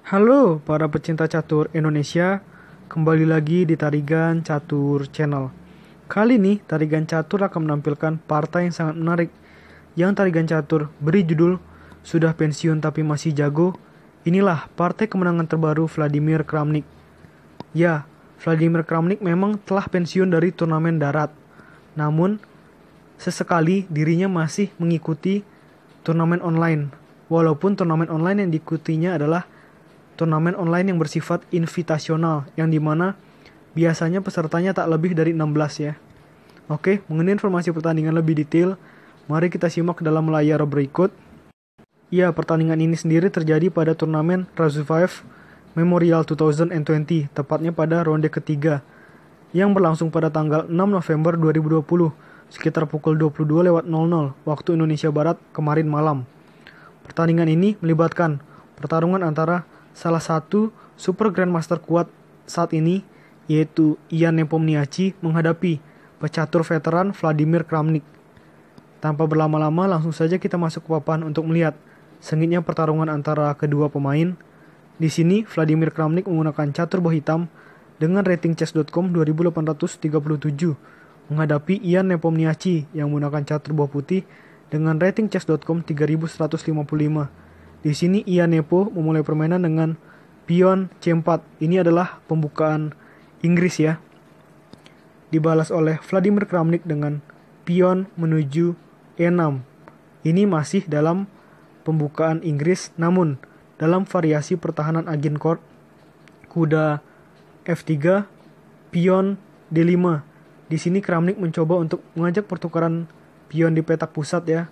Halo para pecinta catur Indonesia, kembali lagi di Tarigan Catur Channel. Kali ini Tarigan Catur akan menampilkan partai yang sangat menarik yang Tarigan Catur beri judul Sudah Pensiun Tapi Masih Jago. Inilah partai kemenangan terbaru Vladimir Kramnik. Ya, Vladimir Kramnik memang telah pensiun dari turnamen darat. Namun, sesekali dirinya masih mengikuti turnamen online. Walaupun turnamen online yang diikutinya adalah turnamen online yang bersifat invitasional, yang dimana biasanya pesertanya tak lebih dari 16 ya. Oke, mengenai informasi pertandingan lebih detail, mari kita simak dalam layar berikut. Ya, pertandingan ini sendiri terjadi pada turnamen Razuvaev Memorial 2020, tepatnya pada ronde ketiga, yang berlangsung pada tanggal 6 November 2020, sekitar pukul 22.00 waktu Indonesia Barat kemarin malam. Pertandingan ini melibatkan pertarungan antara salah satu super grandmaster kuat saat ini, yaitu Ian Nepomniachtchi menghadapi pecatur veteran Vladimir Kramnik. Tanpa berlama-lama, langsung saja kita masuk ke papan untuk melihat sengitnya pertarungan antara kedua pemain. Di sini Vladimir Kramnik menggunakan catur bawah hitam dengan rating chess.com 2837 menghadapi Ian Nepomniachtchi yang menggunakan catur bawah putih dengan rating chess.com 3155. Di sini Ian Nepo memulai permainan dengan pion C4. Ini adalah pembukaan Inggris ya. Dibalas oleh Vladimir Kramnik dengan pion menuju E6. Ini masih dalam pembukaan Inggris, namun dalam variasi pertahanan Agincourt, kuda F3, pion D5. Di sini Kramnik mencoba untuk mengajak pertukaran pion di petak pusat ya.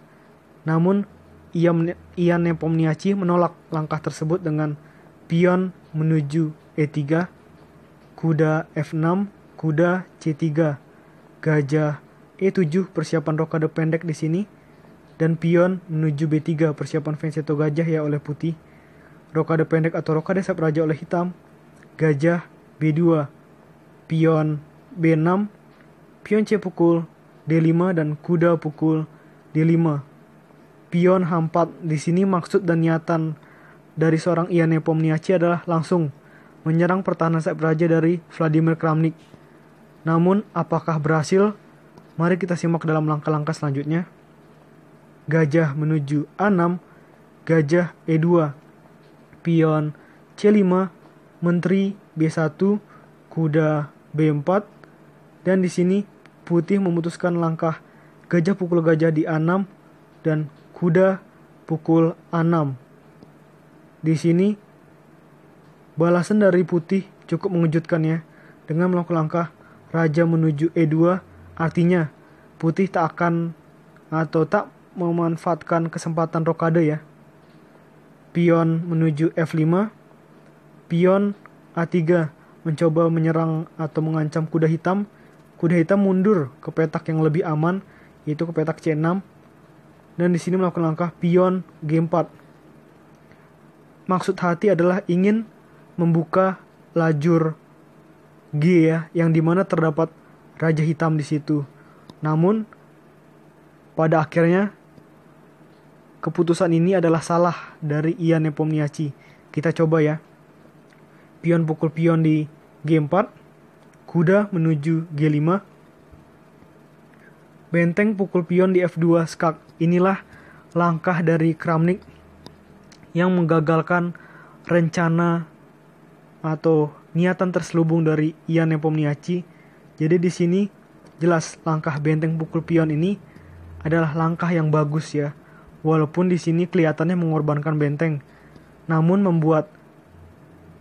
Namun Ian Nepomniachtchi menolak langkah tersebut dengan pion menuju E3, kuda F6, kuda C3, gajah E7 persiapan rokade pendek di sini, dan pion menuju B3 persiapan vensetto gajah ya oleh putih, rokade pendek atau rokade sayap raja oleh hitam, gajah B2, pion B6, pion C pukul D5 dan kuda pukul D5. Pion H4. Di sini maksud dan niatan dari seorang Ian Nepomniachtchi adalah langsung menyerang pertahanan sayap raja dari Vladimir Kramnik. Namun apakah berhasil? Mari kita simak dalam langkah-langkah selanjutnya. Gajah menuju A6, gajah E2, pion C5, menteri B1, kuda B4, dan di sini putih memutuskan langkah gajah pukul gajah di A6 dan kuda pukul A6. Di sini balasan dari putih cukup mengejutkan ya, dengan melakukan langkah raja menuju E2, artinya putih tak akan atau tak memanfaatkan kesempatan rokade ya. Pion menuju F5, pion A3 mencoba menyerang atau mengancam kuda hitam. Kuda hitam mundur ke petak yang lebih aman, yaitu ke petak C6. Dan di sini melakukan langkah pion G4. Maksud hati adalah ingin membuka lajur G ya, yang dimana terdapat raja hitam di situ. Namun pada akhirnya keputusan ini adalah salah dari Ian Nepomniachtchi. Kita coba ya. Pion pukul pion di G4, kuda menuju G5, benteng pukul pion di F2 skak. Inilah langkah dari Kramnik yang menggagalkan rencana atau niatan terselubung dari Ian Nepomniachtchi. Jadi di sini jelas langkah benteng pukul pion ini adalah langkah yang bagus ya. Walaupun di sini kelihatannya mengorbankan benteng, namun membuat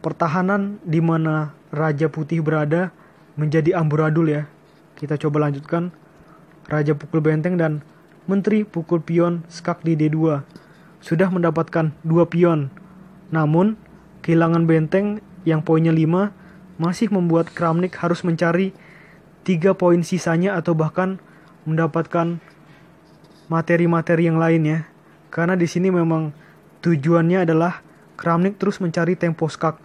pertahanan di mana Raja Putih berada menjadi amburadul ya. Kita coba lanjutkan. Raja pukul benteng dan menteri pukul pion skak di D2. Sudah mendapatkan 2 pion. Namun kehilangan benteng yang poinnya 5 masih membuat Kramnik harus mencari 3 poin sisanya atau bahkan mendapatkan materi-materi yang lain ya. Karena di sini memang tujuannya adalah Kramnik terus mencari tempo skak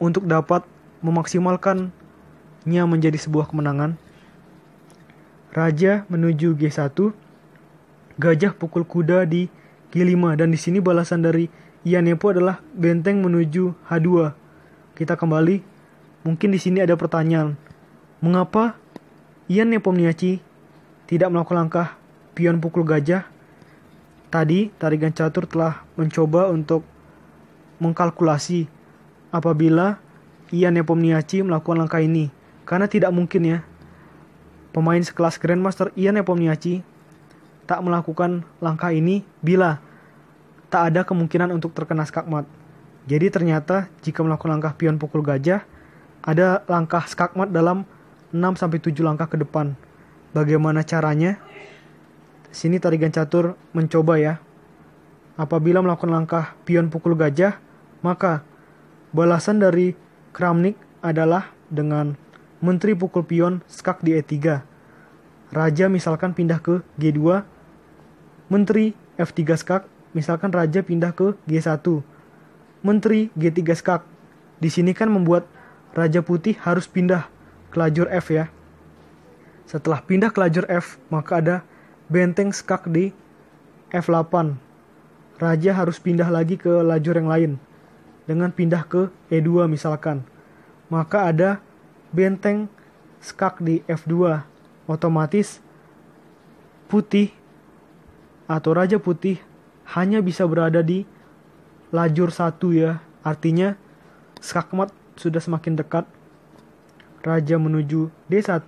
untuk dapat memaksimalkannya menjadi sebuah kemenangan. Raja menuju G1, gajah pukul kuda di G5, dan di sini balasan dari Ia Nepo adalah benteng menuju H2. Kita kembali. Mungkin di sini ada pertanyaan. Mengapa Ia Nepomniachtchi tidak melakukan langkah pion pukul gajah? Tadi tarigan catur telah mencoba untuk mengkalkulasi apabila Ia Nepomniachtchi melakukan langkah ini. Karena tidak mungkin ya, pemain sekelas Grandmaster Ia Nepomniachtchi tak melakukan langkah ini bila tak ada kemungkinan untuk terkena skakmat. Jadi ternyata jika melakukan langkah pion pukul gajah, ada langkah skakmat dalam 6-7 langkah ke depan. Bagaimana caranya? Sini tarigan catur mencoba ya. Apabila melakukan langkah pion pukul gajah, maka balasan dari Kramnik adalah dengan menteri pukul pion skak di E3. Raja misalkan pindah ke G2, menteri F3 skak, misalkan raja pindah ke G1. Menteri G3 skak. Di sini kan membuat raja putih harus pindah ke lajur F ya. Setelah pindah ke lajur F, maka ada benteng skak di F8. Raja harus pindah lagi ke lajur yang lain dengan pindah ke E2 misalkan. Maka ada benteng skak di F2. Otomatis putih atau raja putih hanya bisa berada di lajur 1 ya. Artinya skakmat sudah semakin dekat. Raja menuju D1.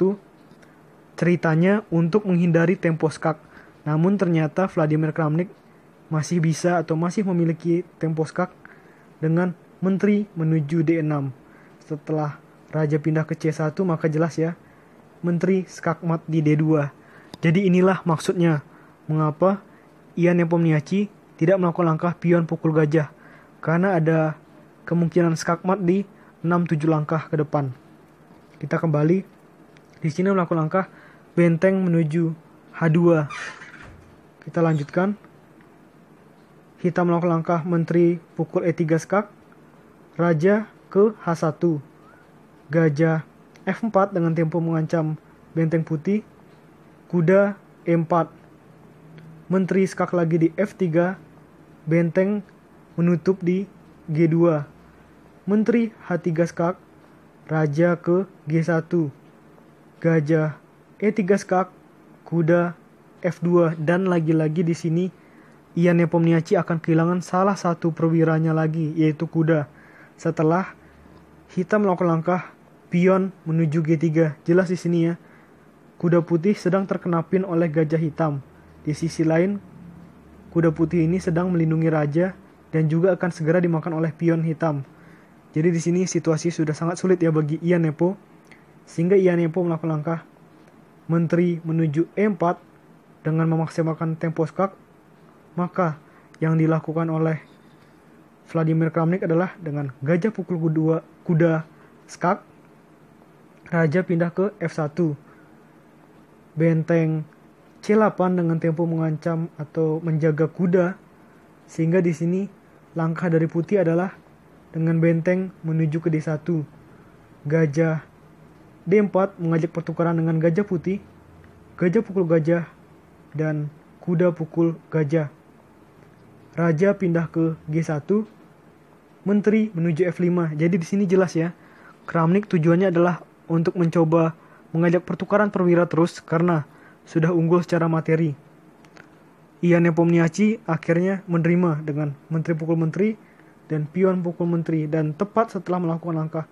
Ceritanya untuk menghindari tempo skak. Namun ternyata Vladimir Kramnik masih bisa atau masih memiliki tempo skak dengan menteri menuju D6. Setelah raja pindah ke C1 maka jelas ya, menteri skakmat di D2. Jadi inilah maksudnya mengapa Ia Nepomniachtchi tidak melakukan langkah pion pukul gajah, karena ada kemungkinan skakmat di 6-7 langkah ke depan. Kita kembali. Di sini melakukan langkah benteng menuju H2. Kita lanjutkan. Hitam melakukan langkah menteri pukul E3 skak. Raja ke H1. Gajah F4 dengan tempo mengancam benteng putih. Kuda E4. Menteri skak lagi di F3. Benteng menutup di G2. Menteri H3 skak. Raja ke G1. Gajah E3 skak. Kuda F2. Dan lagi-lagi di sini Ia Nepomniachtchi akan kehilangan salah satu perwiranya lagi, yaitu kuda. Setelah hitam melakukan langkah pion menuju G3. Jelas di sini ya, kuda putih sedang terkena pin oleh gajah hitam. Di sisi lain, kuda putih ini sedang melindungi raja dan juga akan segera dimakan oleh pion hitam. Jadi di sini situasi sudah sangat sulit ya bagi Ia Nepo, sehingga Ia Nepo melakukan langkah menteri menuju E4 dengan memaksimalkan tempo skak. Maka yang dilakukan oleh Vladimir Kramnik adalah dengan gajah pukul kuda skak, raja pindah ke F1. Benteng C8 dengan tempo mengancam atau menjaga kuda, sehingga di sini langkah dari putih adalah dengan benteng menuju ke D1. Gajah D4 mengajak pertukaran dengan gajah putih, gajah pukul gajah, dan kuda pukul gajah. Raja pindah ke G1, menteri menuju F5. Jadi di sini jelas ya, Kramnik tujuannya adalah untuk mencoba mengajak pertukaran perwira terus karena sudah unggul secara materi. Ia Nepomniachtchi akhirnya menerima dengan menteri pukul menteri dan pion pukul menteri, dan tepat setelah melakukan langkah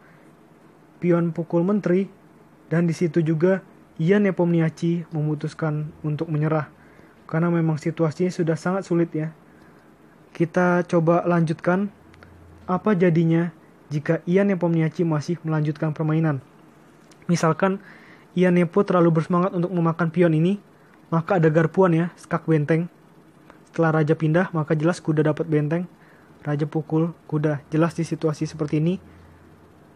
pion pukul menteri, dan di situ juga Ia Nepomniachtchi memutuskan untuk menyerah karena memang situasinya sudah sangat sulit ya. Kita coba lanjutkan apa jadinya jika Ia Nepomniachtchi masih melanjutkan permainan. Misalkan Ia Nepo terlalu bersemangat untuk memakan pion ini, maka ada garpuan ya, skak benteng. Setelah raja pindah, maka jelas kuda dapat benteng. Raja pukul kuda. Jelas di situasi seperti ini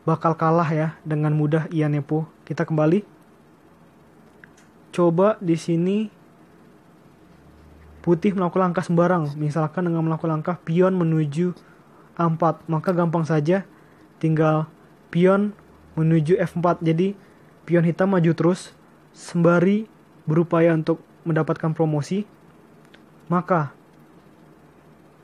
bakal kalah ya dengan mudah Ia Nepo. Kita kembali. Coba di sini putih melakukan langkah sembarang, misalkan dengan melakukan langkah pion menuju A4, maka gampang saja tinggal pion menuju F4. Jadi pion hitam maju terus sembari berupaya untuk mendapatkan promosi. Maka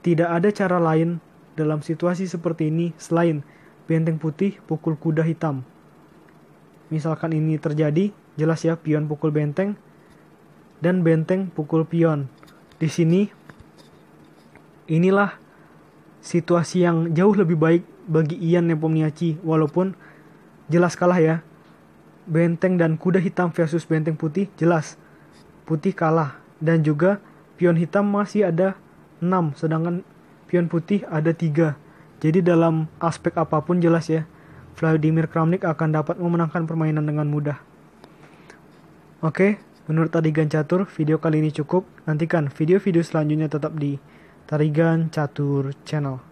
tidak ada cara lain dalam situasi seperti ini selain benteng putih pukul kuda hitam. Misalkan ini terjadi, jelas ya pion pukul benteng dan benteng pukul pion. Di sini inilah situasi yang jauh lebih baik bagi Ian Nepomniachtchi walaupun jelas kalah ya. Benteng dan kuda hitam versus benteng putih jelas putih kalah dan juga pion hitam masih ada 6 sedangkan pion putih ada 3. Jadi dalam aspek apapun jelas ya Vladimir Kramnik akan dapat memenangkan permainan dengan mudah. Oke, menurut Tarigan Catur video kali ini cukup. Nantikan video-video selanjutnya tetap di Tarigan Catur Channel.